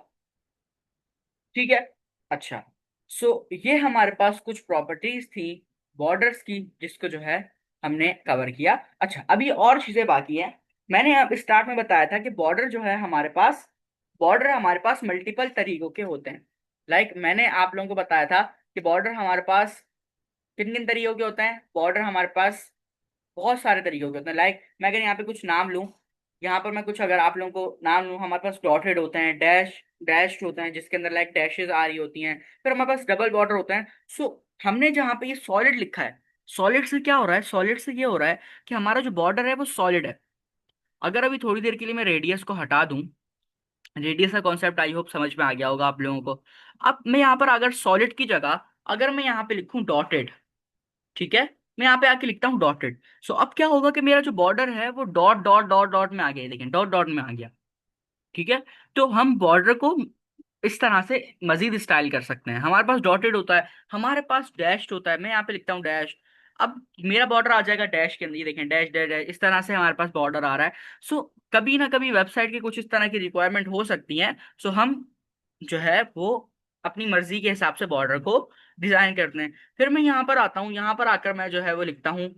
ठीक है। अच्छा, सो ये हमारे पास कुछ प्रॉपर्टीज थी बॉर्डर्स की, जिसको जो है हमने कवर किया। अच्छा, अभी और चीजें बाकी हैं। मैंने अब स्टार्ट में बताया था कि बॉर्डर जो है हमारे पास मल्टीपल तरीकों के होते हैं। लाइक मैंने आप लोगों को बताया था कि बॉर्डर हमारे पास किन किन तरीकों के होते हैं। बॉर्डर हमारे पास बहुत सारे तरीके के होते हैं। लाइक मैं अगर यहाँ पे कुछ नाम लूँ, यहाँ पर मैं कुछ अगर आप लोगों को नाम लूँ, हमारे पास डॉटेड होते हैं, डैश होते हैं जिसके अंदर लाइक डैशेस आ रही होती हैं, फिर हमारे पास डबल बॉर्डर होते हैं। सो हमने जहाँ पे ये सॉलिड लिखा है, सॉलिड से क्या हो रहा है, सॉलिड से ये हो रहा है कि हमारा जो बॉर्डर है वो सॉलिड है। अगर अभी थोड़ी देर के लिए मैं रेडियस को हटा दूं, रेडियस का कॉन्सेप्ट आई होप समझ में आ गया होगा आप लोगों को। अब मैं यहाँ पर अगर सॉलिड की जगह अगर मैं यहाँ पे लिखूं डॉटेड, ठीक है, मैं यहाँ पे आके लिखता हूँ डॉटेड। सो अब क्या होगा कि मेरा जो बॉर्डर है वो डॉट डॉट डॉट डॉट में आ गया, देखें डॉट डॉट में आ गया। ठीक है, तो हम बॉर्डर को इस तरह से मजीद स्टाइल कर सकते हैं। हमारे पास डॉटेड होता है, हमारे पास डैश होता है, मैं यहाँ पे लिखता हूँ डैश। अब मेरा बॉर्डर आ जाएगा डैश के अंदर, ये देखें डैश डैश डैश, इस तरह से हमारे पास बॉर्डर आ रहा है। सो कभी ना कभी वेबसाइट की कुछ इस तरह की रिक्वायरमेंट हो सकती है। सो हम जो है वो अपनी मर्जी के हिसाब से बॉर्डर को डिजाइन करते हैं। फिर मैं यहाँ पर आता हूँ, यहाँ पर आकर मैं जो है वो लिखता हूँ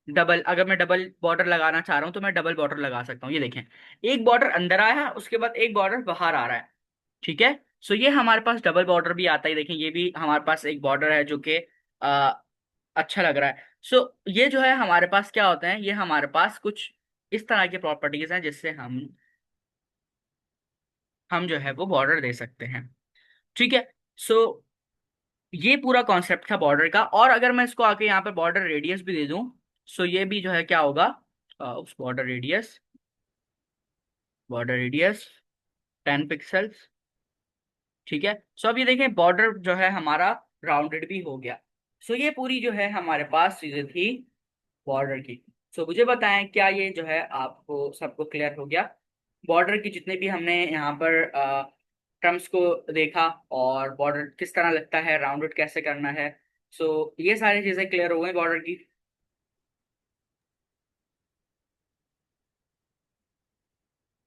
डबल। अगर मैं डबल बॉर्डर लगाना चाह रहा हूँ तो मैं डबल बॉर्डर लगा सकता हूँ। ये देखें, एक बॉर्डर अंदर आया है, उसके बाद एक बॉर्डर बाहर आ रहा है। ठीक है, सो ये हमारे पास डबल बॉर्डर भी आता है। देखें, ये भी हमारे पास एक बॉर्डर है जो कि आ, अच्छा लग रहा है। सो ये जो है हमारे पास क्या होता है, ये हमारे पास कुछ इस तरह की प्रॉपर्टीज हैं जिससे हम जो है वो बॉर्डर दे सकते हैं। ठीक है, सो ये पूरा कॉन्सेप्ट था बॉर्डर का। और अगर मैं इसको आके यहाँ पे बॉर्डर रेडियस भी दे दूं, सो ये भी जो है क्या होगा, उस बॉर्डर रेडियस 10 पिक्सल्स। ठीक है, सो अब ये देखें बॉर्डर जो है हमारा राउंडेड भी हो गया। सो ये पूरी जो है हमारे पास चीजें थी बॉर्डर की। सो मुझे बताएं, क्या ये जो है आपको सबको क्लियर हो गया? बॉर्डर की जितने भी हमने यहाँ पर टर्म्स को देखा, और बॉर्डर किस तरह लगता है, राउंडेड कैसे करना है। सो ये सारी चीजें क्लियर हो गई बॉर्डर की।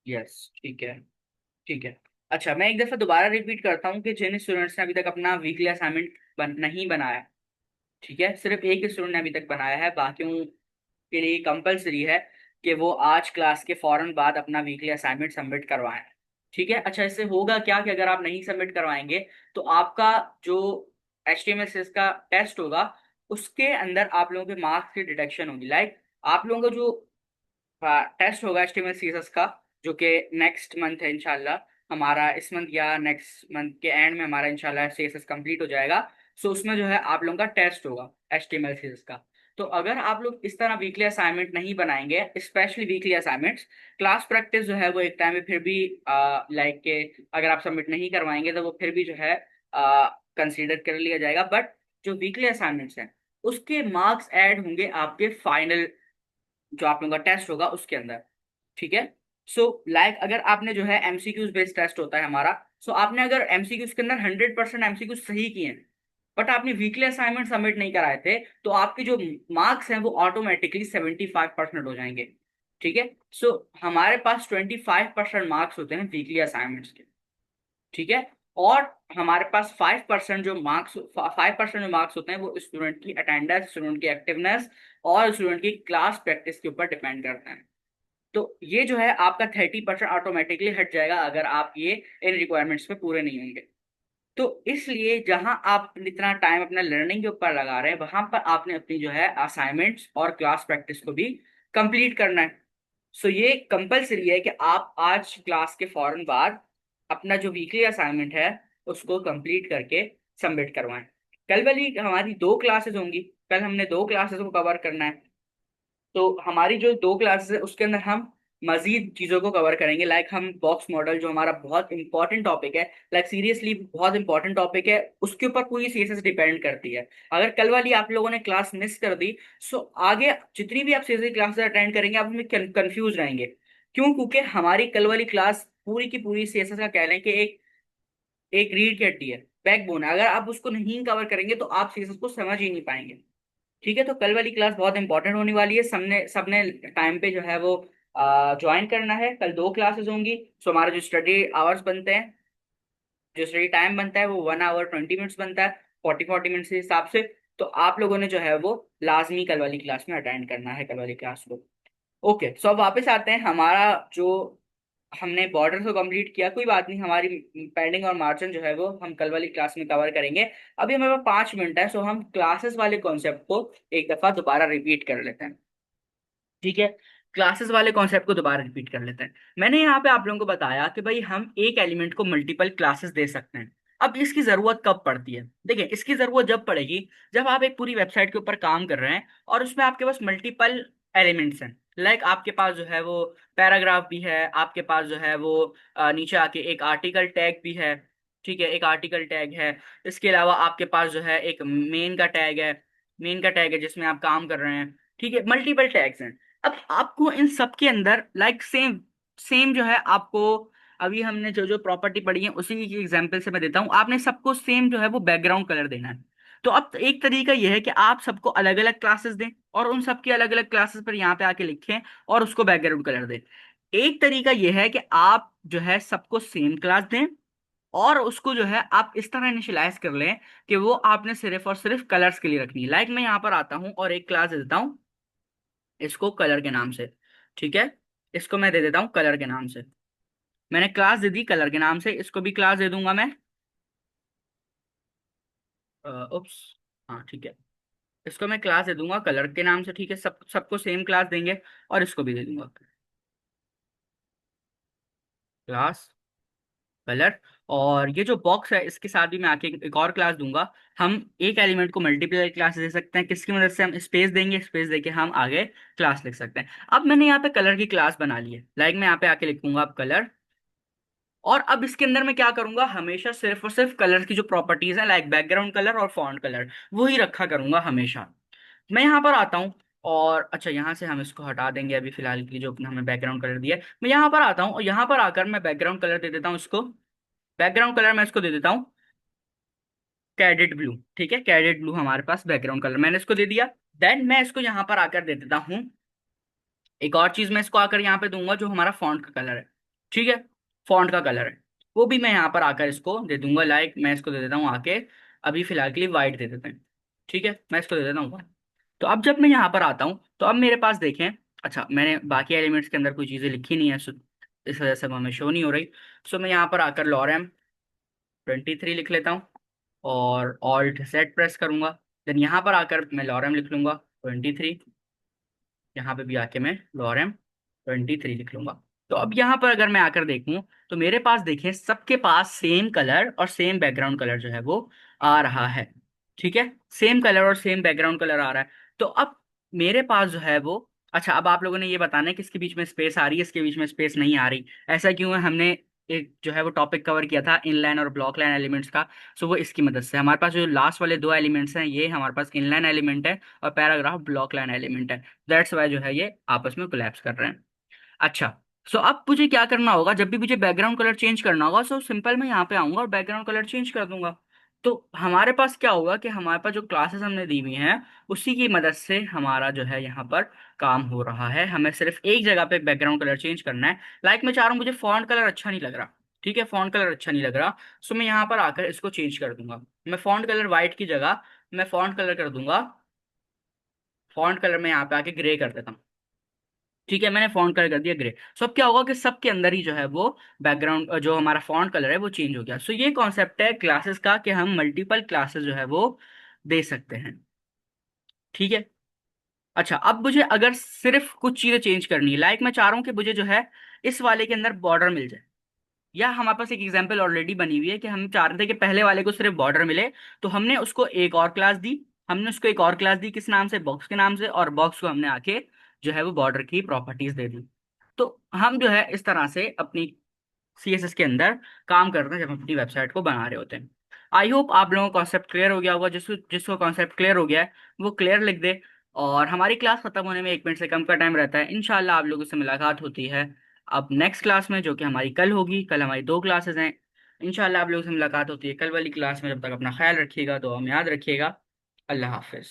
यस, ठीक है, ठीक है। अच्छा, मैं एक दफा दोबारा रिपीट करता हूँ कि जिन स्टूडेंट्स ने अभी तक अपना वीकली असाइनमेंट नहीं बनाया, ठीक है, सिर्फ एक स्टूडेंट ने अभी तक बनाया है, बाकियों के लिए कंपलसरी है कि वो आज क्लास के फौरन बाद अपना वीकली असाइनमेंट सबमिट करवाएं। ठीक है। अच्छा, इससे होगा क्या कि अगर आप नहीं सबमिट करवाएंगे तो आपका जो HTML का टेस्ट होगा, उसके अंदर आप लोगों के मार्क्स की डिडक्शन होगी। लाइक आप लोगों का जो टेस्ट होगा HTML का, जो कि नेक्स्ट मंथ है इंशाल्लाह, हमारा इस मंथ या नेक्स्ट मंथ के एंड में हमारा इंशाल्लाह CSS कंप्लीट हो जाएगा। सो उसमें जो है आप लोगों का टेस्ट होगा HTML का। तो अगर आप लोग इस तरह वीकली असाइनमेंट नहीं बनाएंगे, specially weekly assignments, class practice जो है वो एक टाइम में फिर भी लाइक के अगर आप सबमिट नहीं करवाएंगे तो वो फिर भी जो है कंसीडर कर लिया जाएगा। बट जो वीकली असाइनमेंट्स हैं उसके मार्क्स ऐड होंगे आपके फाइनल जो आप लोगों का टेस्ट होगा उसके अंदर। ठीक है, सो लाइक अगर आपने जो है MCQs बेस्ड टेस्ट होता है हमारा, सो आपने अगर MCQs के अंदर 100% MCQs सही किए हैं, बट आपने वीकली असाइनमेंट सबमिट नहीं कराए थे, तो आपके जो मार्क्स हैं वो ऑटोमेटिकली 75% हो जाएंगे। ठीक है, सो हमारे पास 25% मार्क्स होते हैं वीकली असाइनमेंट्स के। ठीक है, और हमारे पास 5% जो मार्क्स होते हैं वो स्टूडेंट की अटेंडेंस, स्टूडेंट की एक्टिवनेस और स्टूडेंट की क्लास प्रैक्टिस के ऊपर डिपेंड करते हैं। तो ये जो है आपका 30% ऑटोमेटिकली हट जाएगा अगर आप ये इन रिक्वायरमेंट्स पे पूरे नहीं होंगे। तो इसलिए जहां आप इतना टाइम अपना लर्निंग के ऊपर लगा रहे हैं, वहां पर आपने अपनी जो है असाइनमेंट्स और क्लास प्रैक्टिस को भी कंप्लीट करना है। सो ये कंपलसरी है कि आप आज क्लास के फौरन बाद अपना जो वीकली असाइनमेंट है उसको कंप्लीट करके सबमिट करवाएं। कल वाली हमारी 2 क्लासेस होंगी, कल हमने 2 क्लासेस को कवर करना है। तो हमारी जो 2 क्लासेस है उसके अंदर हम मजीद चीजों को कवर करेंगे। लाइक हम बॉक्स मॉडल जो हमारा बहुत इंपॉर्टेंट टॉपिक है, लाइक सीरियसली बहुत इंपॉर्टेंट टॉपिक है, उसके ऊपर पूरी सीएसएस डिपेंड करती है। अगर कल वाली आप लोगों ने क्लास मिस कर दी, सो आगे जितनी भी आप सीएसएस क्लासेस अटेंड करेंगे आप उसमें कंफ्यूज रहेंगे। क्यों? क्योंकि हमारी कल वाली क्लास पूरी की पूरी सीएसएस का कह लें कि एक एक रीढ़ की हड्डी है, बैकबोन है। अगर आप उसको नहीं कवर करेंगे तो आप सीएसएस को समझ ही नहीं पाएंगे। ठीक है, तो कल वाली क्लास बहुत इंपॉर्टेंट होने वाली है। सबने सबने टाइम पे जो है वो ज्वाइन करना है। कल 2 क्लासेस होंगी। सो हमारा जो स्टडी आवर्स बनते हैं, जो स्टडी टाइम बनता है वो 1 आवर 20 मिनट्स बनता है, 40-40 मिनट्स के हिसाब से। तो आप लोगों ने जो है वो लाजमी कल वाली क्लास में अटेंड करना है, कल वाली क्लास को। ओके, सो अब वापस आते हैं। हमारा जो हमने बॉर्डर को कंप्लीट किया, कोई बात नहीं, हमारी पेंडिंग और मार्जिन जो है वो हम कल वाली क्लास में कवर करेंगे। अभी हमारे पास 5 मिनट है, सो हम क्लासेस वाले कॉन्सेप्ट को एक दफा दोबारा रिपीट कर लेते हैं। ठीक है, क्लासेस वाले कॉन्सेप्ट को दोबारा रिपीट कर लेते हैं। मैंने यहाँ पे आप लोगों को बताया कि भाई हम एक एलिमेंट को मल्टीपल क्लासेस दे सकते हैं। अब इसकी जरूरत कब पड़ती है? देखिए, इसकी जरूरत जब पड़ेगी जब आप एक पूरी वेबसाइट के ऊपर काम कर रहे हैं और उसमें आपके पास मल्टीपल एलिमेंट्स हैं। लाइक आपके पास जो है वो पैराग्राफ भी है, आपके पास जो है वो नीचे आके एक आर्टिकल टैग भी है। ठीक है, एक आर्टिकल टैग है। इसके अलावा आपके पास जो है एक मेन का टैग है। मेन का टैग है जिसमें आप काम कर रहे हैं। ठीक है, मल्टीपल टैग्स हैं। अब आपको इन सब के अंदर लाइक सेम सेम जो है आपको, अभी हमने जो जो प्रॉपर्टी पढ़ी है उसी की एग्जांपल से मैं देता हूँ। आपने सबको सेम जो है वो बैकग्राउंड कलर देना है। तो अब एक तरीका यह है कि आप सबको अलग अलग क्लासेस दें और उन सबकी अलग अलग क्लासेस पर यहाँ पे आके लिखें और उसको बैकग्राउंड कलर दें। एक तरीका यह है कि आप जो है सबको सेम क्लास दें और उसको जो है आप इस तरह इनिशियलाइज कर लें कि वो आपने सिर्फ और सिर्फ कलर्स के लिए रखनी है। लाइक मैं यहाँ पर आता हूँ और एक क्लास देता हूँ इसको कलर के नाम से। ठीक है, इसको मैं दे देता हूँ कलर के नाम से। मैंने क्लास दे दी कलर के नाम से, इसको भी क्लास दे दूंगा मैं। उप्स, हाँ ठीक है, इसको मैं क्लास दे दूंगा कलर के नाम से। ठीक है, सबको सेम क्लास देंगे और इसको भी दे दूंगा क्लास कलर। और ये जो बॉक्स है इसके साथ भी मैं आके एक और क्लास दूंगा। हम एक एलिमेंट को मल्टीप्लाई क्लास दे सकते हैं, किसकी मदद से? हम स्पेस देंगे, स्पेस देके हम आगे क्लास लिख सकते हैं। अब मैंने यहाँ पे कलर की क्लास बना ली है। लाइक मैं यहाँ पे आके लिखूंगा अब कलर। और अब इसके अंदर मैं क्या करूंगा, हमेशा सिर्फ और सिर्फ कलर की जो प्रॉपर्टीज है लाइक बैकग्राउंड कलर और फॉन्ट कलर वो ही रखा करूंगा हमेशा। मैं यहाँ पर आता हूँ और अच्छा, यहाँ से हम इसको हटा देंगे अभी फिलहाल के लिए जो अपने हमें बैकग्राउंड कलर दिया है। मैं यहाँ पर आता हूँ और यहाँ पर आकर मैं बैकग्राउंड कलर दे देता हूँ इसको। बैकग्राउंड कलर मैं इसको दे देता हूँ कैडेट ब्लू। ठीक है, कैडेट ब्लू हमारे पास बैकग्राउंड कलर मैंने इसको दे दिया। देन मैं इसको यहाँ पर आकर दे देता हूँ एक और चीज। मैं इसको आकर यहाँ पे दूंगा जो हमारा फॉन्ट का कलर है। ठीक है, फॉन्ट का कलर है वो भी मैं यहाँ पर आकर इसको दे दूंगा। लाइक मैं इसको दे देता हूँ आके, अभी फिलहाल के लिए वाइट दे देते हैं। ठीक है, मैं इसको दे देता हूँ white। तो अब जब मैं यहाँ पर आता हूँ तो अब मेरे पास देखें, अच्छा मैंने बाकी एलिमेंट्स के अंदर कोई चीजें लिखी नहीं है, सो इस वजह से वो हमें शो नहीं हो रही। सो मैं यहाँ पर आकर लॉरेम 23 लिख लेता हूँ और ऑल्ट सेट प्रेस करूंगा। देन यहाँ पर आकर मैं लॉरेम लिख लूंगा 23। यहाँ पे भी आके मैं लॉरेम 23 लिख लूंगा। तो अब यहाँ पर अगर मैं आकर देखूं तो मेरे पास देखें सबके पास सेम कलर और सेम बैकग्राउंड कलर जो है वो आ रहा है। ठीक है, सेम कलर और सेम बैकग्राउंड कलर आ रहा है। तो अब मेरे पास जो है वो, अच्छा अब आप लोगों ने ये बताना है कि इसके बीच में स्पेस आ रही है, इसके बीच में स्पेस नहीं आ रही, ऐसा क्यों है? हमने एक जो है वो टॉपिक कवर किया था इनलाइन और ब्लॉक लाइन एलिमेंट्स का। सो वो इसकी मदद से हमारे पास जो लास्ट वाले 2 एलिमेंट्स हैं ये हमारे पास इनलाइन एलिमेंट है और पैराग्राफ ब्लॉक लाइन एलिमेंट है। दैट्स वाई जो है ये आपस में कोलैप्स कर रहे हैं। अच्छा, सो अब मुझे क्या करना होगा, जब भी मुझे बैकग्राउंड कलर चेंज करना होगा सो सिंपल मैं यहाँ पे आऊंगा और बैकग्राउंड कलर चेंज कर दूंगा। तो हमारे पास क्या होगा कि हमारे पास जो क्लासेस हमने दी हुई हैं उसी की मदद से हमारा जो है यहाँ पर काम हो रहा है। हमें सिर्फ एक जगह पे बैकग्राउंड कलर चेंज करना है। लाइक मैं चाह रहा हूँ मुझे फॉन्ट कलर अच्छा नहीं लग रहा। ठीक है, फॉन्ट कलर अच्छा नहीं लग रहा, सो मैं यहाँ पर आकर इसको चेंज कर दूंगा। मैं फॉन्ट कलर वाइट की जगह मैं फॉन्ट कलर कर दूंगा, फॉन्ट कलर में यहाँ पे आके ग्रे कर देता हूँ। ठीक है, मैंने फॉन्ट कलर कर दिया ग्रे। सो अब क्या होगा कि सबके अंदर ही जो है वो बैकग्राउंड जो हमारा फॉन्ट कलर है वो चेंज हो गया। सो ये कॉन्सेप्ट है क्लासेस का कि हम मल्टीपल क्लासेस जो है वो दे सकते हैं। ठीक है, अच्छा अब मुझे अगर सिर्फ कुछ चीजें चेंज करनी है, लाइक मैं चाह रहा हूँ कि मुझे जो है इस वाले के अंदर बॉर्डर मिल जाए, या हमारे पास एक एग्जांपल ऑलरेडी बनी हुई है कि हम चाह रहे थे कि पहले वाले को सिर्फ बॉर्डर मिले, तो हमने उसको एक और क्लास दी। हमने उसको एक और क्लास दी किस नाम से? बॉक्स के नाम से, और बॉक्स को हमने आके जो है वो बॉर्डर की प्रॉपर्टीज दे दी। तो हम जो है इस तरह से अपनी CSS के अंदर काम करते हैं जब हम अपनी वेबसाइट को बना रहे होते हैं। आई होप आप लोगों को कॉन्सेप्ट क्लियर हो गया होगा। जिसको जिसको कॉन्सेप्ट क्लियर हो गया है वो क्लियर लिख दे। और हमारी क्लास खत्म होने में 1 मिनट से कम का टाइम रहता है। इंशाल्लाह आप लोगों से मुलाकात होती है अब नेक्स्ट क्लास में, जो कि हमारी कल होगी। कल हमारी 2 क्लासेस हैं। इंशाल्लाह आप लोगों से मुलाकात होती है कल वाली क्लास में। जब तक अपना ख्याल रखिएगा, तो हम याद रखिएगा। अल्लाह हाफिज।